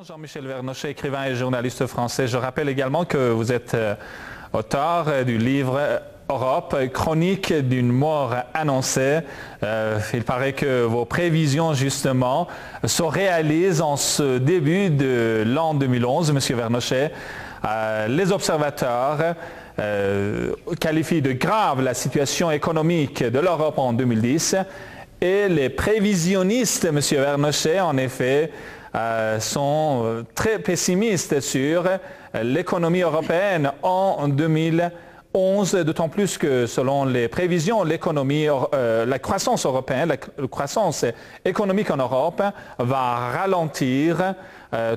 Jean-Michel Vernochet, écrivain et journaliste français. Je rappelle également que vous êtes auteur du livre Europe, chronique d'une mort annoncée. Il paraît que vos prévisions, justement, se réalisent en ce début de l'an 2011, Monsieur Vernochet. Les observateurs qualifient de grave la situation économique de l'Europe en 2010 et les prévisionnistes, Monsieur Vernochet, en effet, sont très pessimistes sur l'économie européenne en 2011, d'autant plus que selon les prévisions, la croissance européenne, la croissance économique en Europe va ralentir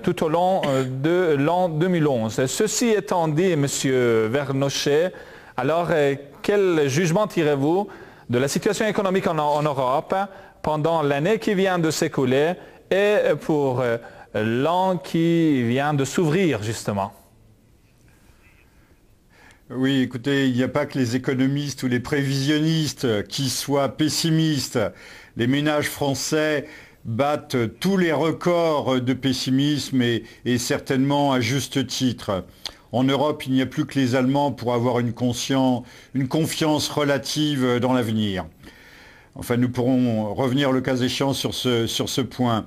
tout au long de l'an 2011. Ceci étant dit, Monsieur Vernochet, alors quel jugement tirez-vous de la situation économique en Europe pendant l'année qui vient de s'écouler et pour l'an qui vient de s'ouvrir, justement? Oui, écoutez, il n'y a pas que les économistes ou les prévisionnistes qui soient pessimistes. Les ménages français battent tous les records de pessimisme et certainement à juste titre. En Europe, il n'y a plus que les Allemands pour avoir une confiance relative dans l'avenir. Enfin, nous pourrons revenir le cas échéant sur ce point.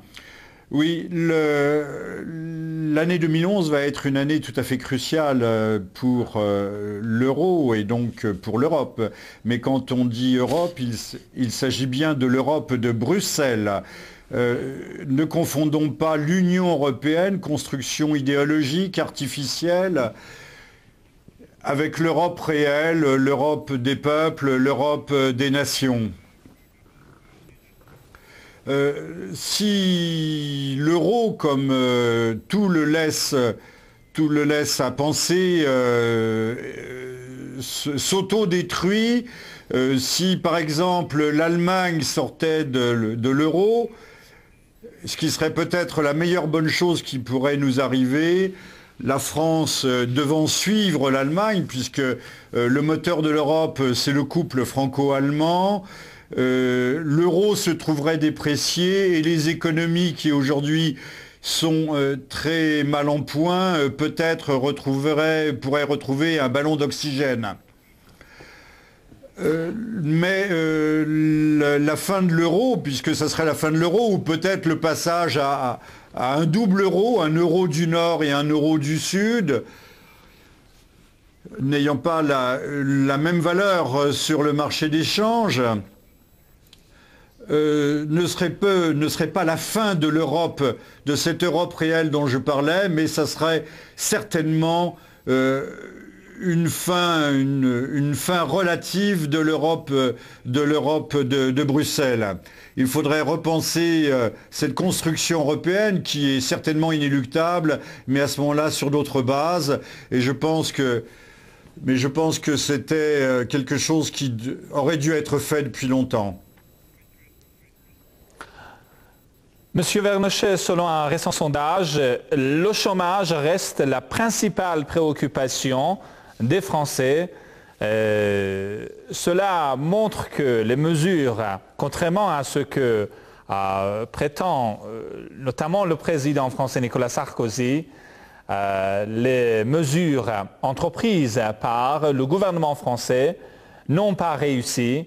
Oui, l'année 2011 va être une année tout à fait cruciale pour l'euro et donc pour l'Europe. Mais quand on dit Europe, il s'agit bien de l'Europe de Bruxelles. Ne confondons pas l'Union européenne, construction idéologique, artificielle, avec l'Europe réelle, l'Europe des peuples, l'Europe des nations. Si l'euro, comme tout le laisse à penser, s'auto-détruit, si par exemple l'Allemagne sortait de l'euro, ce qui serait peut-être la meilleure bonne chose qui pourrait nous arriver, la France devant suivre l'Allemagne, puisque le moteur de l'Europe, c'est le couple franco-allemand. L'euro se trouverait déprécié et les économies qui aujourd'hui sont très mal en point, peut-être pourraient retrouver un ballon d'oxygène. Mais la fin de l'euro, puisque ça serait la fin de l'euro, ou peut-être le passage à un double euro, un euro du Nord et un euro du Sud, n'ayant pas la même valeur sur le marché d'échange, ne serait pas la fin de l'Europe, de cette Europe réelle dont je parlais, mais ça serait certainement une fin relative de l'Europe de Bruxelles. Il faudrait repenser cette construction européenne qui est certainement inéluctable, mais à ce moment-là sur d'autres bases. Et je pense que c'était quelque chose qui aurait dû être fait depuis longtemps. Monsieur Vernochet, selon un récent sondage, le chômage reste la principale préoccupation des Français. Cela montre que les mesures, contrairement à ce que prétend notamment le président français Nicolas Sarkozy, les mesures entreprises par le gouvernement français n'ont pas réussi.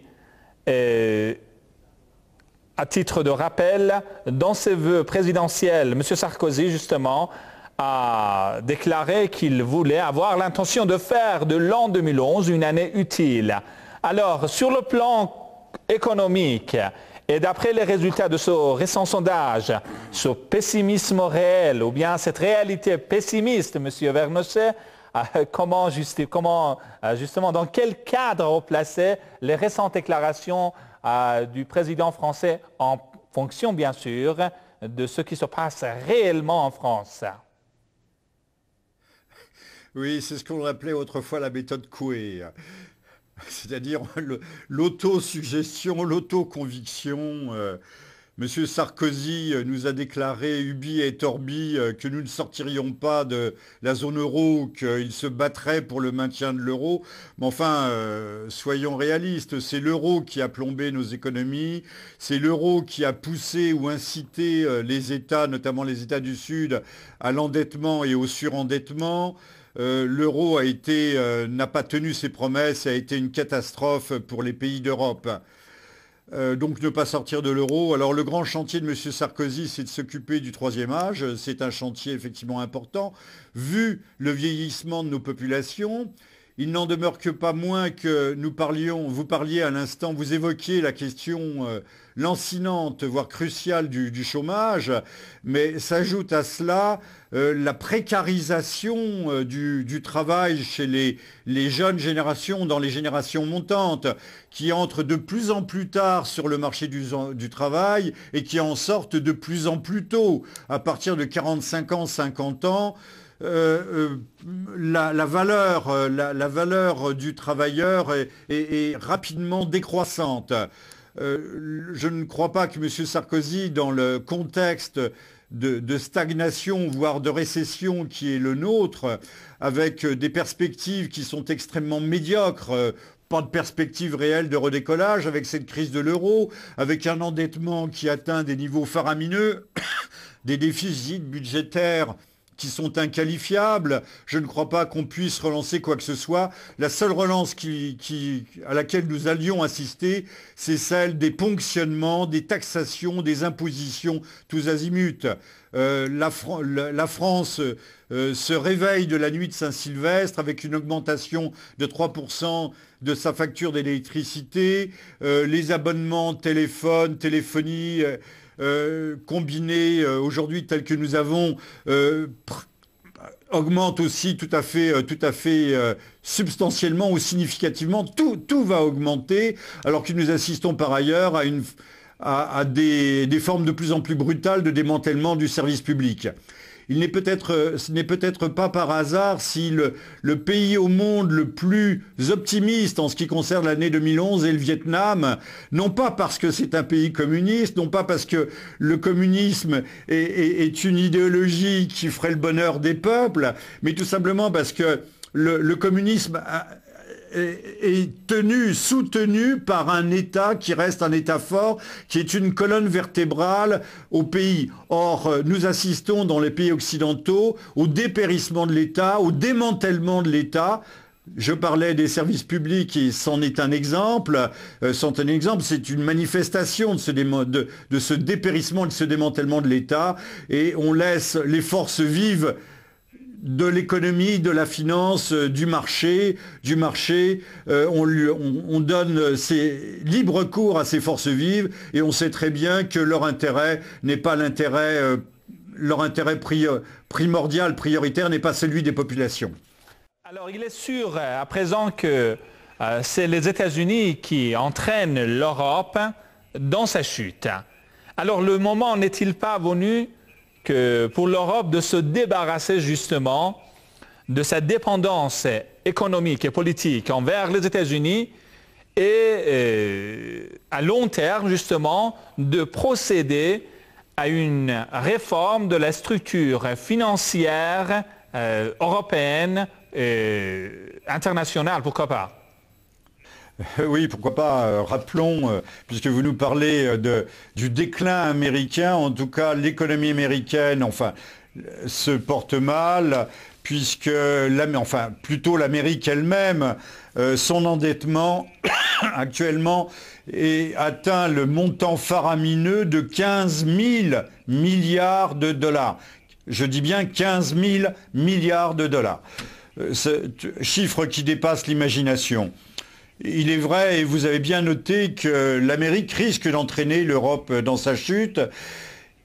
À titre de rappel, dans ses vœux présidentiels, M. Sarkozy, justement, a déclaré qu'il voulait avoir l'intention de faire de l'an 2011 une année utile. Alors, sur le plan économique, et d'après les résultats de ce récent sondage, ce pessimisme réel, ou bien cette réalité pessimiste, M. Vernochet, comment justement, dans quel cadre replacer les récentes déclarations du président français en fonction, bien sûr, de ce qui se passe réellement en France? Oui, c'est ce qu'on appelait autrefois la méthode Coué, c'est-à-dire l'autosuggestion, l'autoconviction. Monsieur Sarkozy nous a déclaré ubi et orbi que nous ne sortirions pas de la zone euro, qu'il se battrait pour le maintien de l'euro. Mais enfin, soyons réalistes, c'est l'euro qui a plombé nos économies, c'est l'euro qui a poussé ou incité les États, notamment les États du Sud, à l'endettement et au surendettement. L'euro n'a pas tenu ses promesses et a été une catastrophe pour les pays d'Europe. Donc ne pas sortir de l'euro. Alors le grand chantier de M. Sarkozy, c'est de s'occuper du troisième âge. C'est un chantier effectivement important. Vu le vieillissement de nos populations, il n'en demeure que pas moins que vous parliez à l'instant, vous évoquiez la question lancinante, voire cruciale du chômage, mais s'ajoute à cela la précarisation du travail chez les jeunes générations, dans les générations montantes, qui entrent de plus en plus tard sur le marché du travail et qui en sortent de plus en plus tôt, à partir de 45 ans, 50 ans. La valeur du travailleur est rapidement décroissante. Je ne crois pas que M. Sarkozy, dans le contexte de stagnation, voire de récession qui est le nôtre, avec des perspectives qui sont extrêmement médiocres, pas de perspective réelle de redécollage, avec cette crise de l'euro, avec un endettement qui atteint des niveaux faramineux, des déficits budgétaires qui sont inqualifiables. Je ne crois pas qu'on puisse relancer quoi que ce soit. La seule relance à laquelle nous allions assister, c'est celle des ponctionnements, des taxations, des impositions, tous azimuts. La France se réveille de la nuit de Saint-Sylvestre avec une augmentation de 3% de sa facture d'électricité, les abonnements téléphone, téléphonie, combinés aujourd'hui tels que nous avons augmente aussi tout à fait substantiellement ou significativement. Tout va augmenter, alors que nous assistons par ailleurs à des formes de plus en plus brutales de démantèlement du service public. Ce n'est peut-être pas par hasard si le pays au monde le plus optimiste en ce qui concerne l'année 2011 est le Vietnam, non pas parce que c'est un pays communiste, non pas parce que le communisme est une idéologie qui ferait le bonheur des peuples, mais tout simplement parce que le communisme est soutenu par un État qui reste un État fort, qui est une colonne vertébrale au pays. Or, nous assistons dans les pays occidentaux au dépérissement de l'État, au démantèlement de l'État. Je parlais des services publics et c'en est un exemple. C'est une manifestation de ce dépérissement, de ce démantèlement de l'État. Et on laisse les forces vives de l'économie, de la finance, du marché. On donne libre cours à ces forces vives et on sait très bien que leur intérêt n'est pas leur intérêt primordial, prioritaire, n'est pas celui des populations. Alors il est sûr à présent que c'est les États-Unis qui entraînent l'Europe dans sa chute. Alors le moment n'est-il pas venu que pour l'Europe de se débarrasser justement de sa dépendance économique et politique envers les États-Unis et à long terme justement de procéder à une réforme de la structure financière européenne et internationale, pourquoi pas? Oui, pourquoi pas. Rappelons, puisque vous nous parlez du déclin américain, en tout cas l'économie américaine, se porte mal, puisque plutôt l'Amérique elle-même, son endettement actuellement atteint le montant faramineux de 15 000 milliards de dollars. Je dis bien 15 000 milliards de dollars. Chiffre qui dépasse l'imagination. Il est vrai, et vous avez bien noté, que l'Amérique risque d'entraîner l'Europe dans sa chute,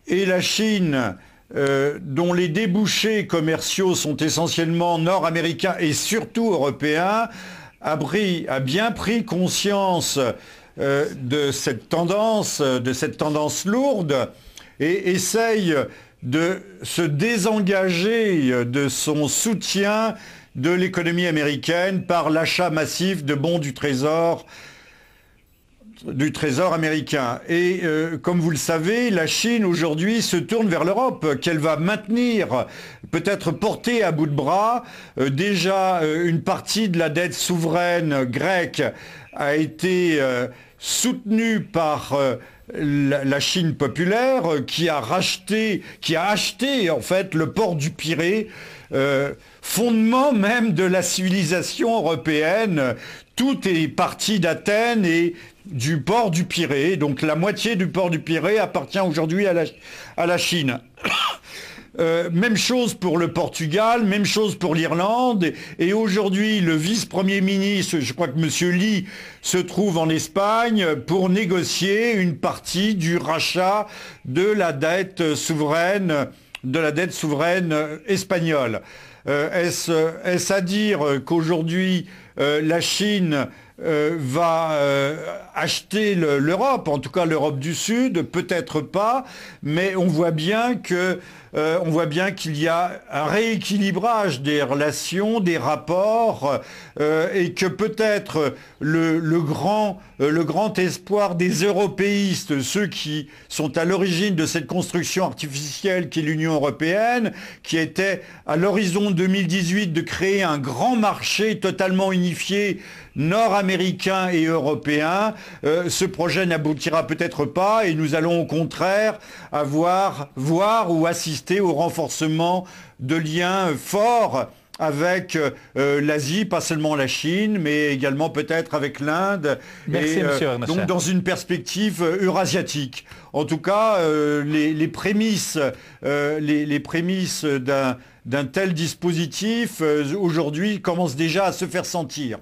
et la Chine, dont les débouchés commerciaux sont essentiellement nord-américains et surtout européens, a bien pris conscience de cette tendance lourde, et essaye de se désengager de son soutien de l'économie américaine par l'achat massif de bons du Trésor du Trésor américain. Et comme vous le savez, la Chine aujourd'hui se tourne vers l'Europe, qu'elle va maintenir, peut-être porter à bout de bras. Déjà, une partie de la dette souveraine grecque a été soutenue par la Chine populaire, qui a acheté en fait le port du Pirée, fondement même de la civilisation européenne. Tout est parti d'Athènes et du port du Pirée. Donc la moitié du port du Pirée appartient aujourd'hui à la Chine. Même chose pour le Portugal, même chose pour l'Irlande. Et aujourd'hui, le vice-premier ministre, je crois que M. Lee, se trouve en Espagne pour négocier une partie du rachat de la dette souveraine espagnole. Est-ce à dire qu'aujourd'hui, la Chine va acheter l'Europe, en tout cas l'Europe du Sud? Peut-être pas, mais on voit bien qu'il y a un rééquilibrage des relations, des rapports, et que peut-être le grand espoir des européistes, ceux qui sont à l'origine de cette construction artificielle qu'est l'Union européenne, qui était à l'horizon 2018 de créer un grand marché totalement unifié nord-américain et européen, ce projet n'aboutira peut-être pas et nous allons au contraire voir ou assister au renforcement de liens forts avec l'Asie, pas seulement la Chine, mais également peut-être avec l'Inde. Merci, monsieur Ernest. Donc dans une perspective eurasiatique. En tout cas, les prémices d'un tel dispositif aujourd'hui commencent déjà à se faire sentir.